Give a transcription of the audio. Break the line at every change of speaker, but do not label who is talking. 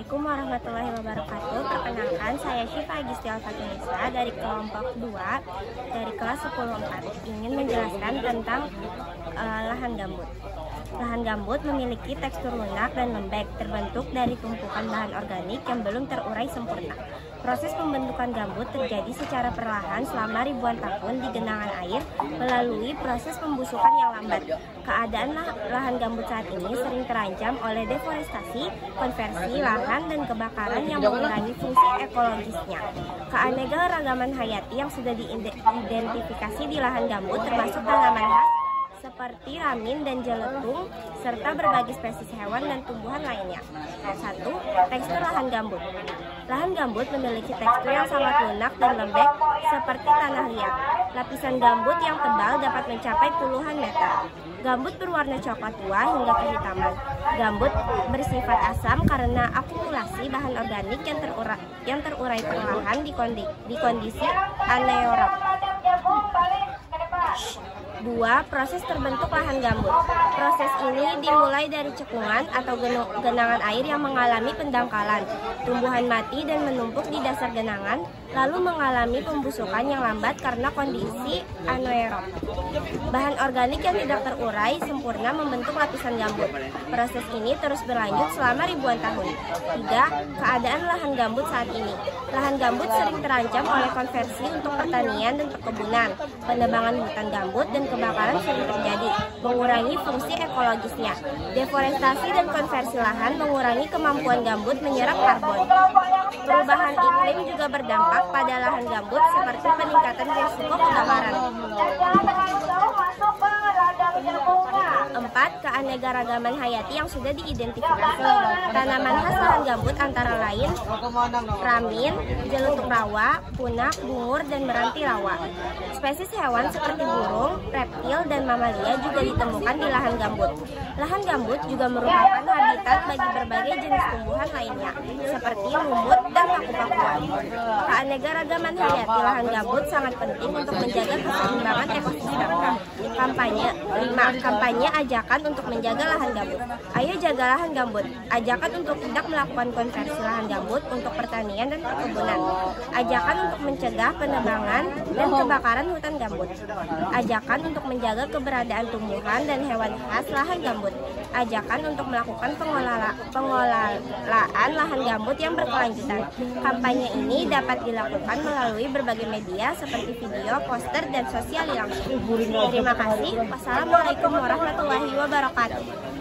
Assalamualaikum warahmatullahi wabarakatuh. Perkenalkan, saya Syifa Agisti Al-Fatunisa dari kelompok 2 dari kelas 10-4. Ingin menjelaskan tentang lahan gambut. Lahan gambut memiliki tekstur lunak dan lembek, terbentuk dari tumpukan bahan organik yang belum terurai sempurna. Proses pembentukan gambut terjadi secara perlahan selama ribuan tahun di genangan air melalui proses pembusukan yang lambat. Keadaan lahan gambut saat ini sering terancam oleh deforestasi, konversi lahan, dan kebakaran yang mengurangi fungsi ekologisnya. Keanekaragaman hayati yang sudah diidentifikasi di lahan gambut termasuk tanaman khas seperti ramin dan jeletung, serta berbagai spesies hewan dan tumbuhan lainnya. 1. Tekstur lahan gambut. Lahan gambut memiliki tekstur yang sangat lunak dan lembek seperti tanah liat. Lapisan gambut yang tebal dapat mencapai puluhan meter. Gambut berwarna coklat tua hingga kehitaman. Gambut bersifat asam karena akumulasi bahan organik yang terurai perlahan di kondisi anaerob. 2. Proses terbentuk lahan gambut. Proses ini dimulai dari cekungan atau genangan air yang mengalami pendangkalan, tumbuhan mati dan menumpuk di dasar genangan, lalu mengalami pembusukan yang lambat karena kondisi anaerob. Bahan organik yang tidak terurai sempurna membentuk lapisan gambut. Proses ini terus berlanjut selama ribuan tahun. 3. Keadaan lahan gambut saat ini. Lahan gambut sering terancam oleh konversi untuk pertanian dan perkebunan, penebangan hutan gambut, dan kebakaran sering terjadi, mengurangi fungsi ekologisnya. Deforestasi dan konversi lahan mengurangi kemampuan gambut menyerap karbon. Perubahan iklim juga berdampak pada lahan gambut seperti peningkatan risiko kebakaran. 4. Keanekaragaman hayati yang sudah diidentifikasi. Tanaman khas lahan gambut antara lain ramin, jeletung rawa, punak, bungur, dan meranti rawa. Spesies hewan seperti burung, reptil, dan mamalia juga ditemukan di lahan gambut. Lahan gambut juga merupakan habitat bagi berbagai jenis tumbuhan lainnya, seperti lumut dan paku-pakuan. Keanekaragaman hayati lahan gambut sangat penting untuk menjaga keseimbangan ekosistem. Kampanye 5. Kampanye ajakan untuk menjaga lahan gambut. Ayo jaga lahan gambut. Ajakan untuk tidak melakukan konversi lahan gambut untuk pertanian dan perkebunan. Ajakan untuk mencegah penebangan dan kebakaran hutan gambut. Ajakan untuk menjaga keberadaan tumbuhan dan hewan khas lahan gambut. Ajakan untuk melakukan pengelolaan lahan gambut yang berkelanjutan. Kampanye ini dapat dilakukan melalui berbagai media seperti video, poster, dan sosialisasi langsung. Terima kasih. Wassalamualaikum warahmatullahi wabarakatuh.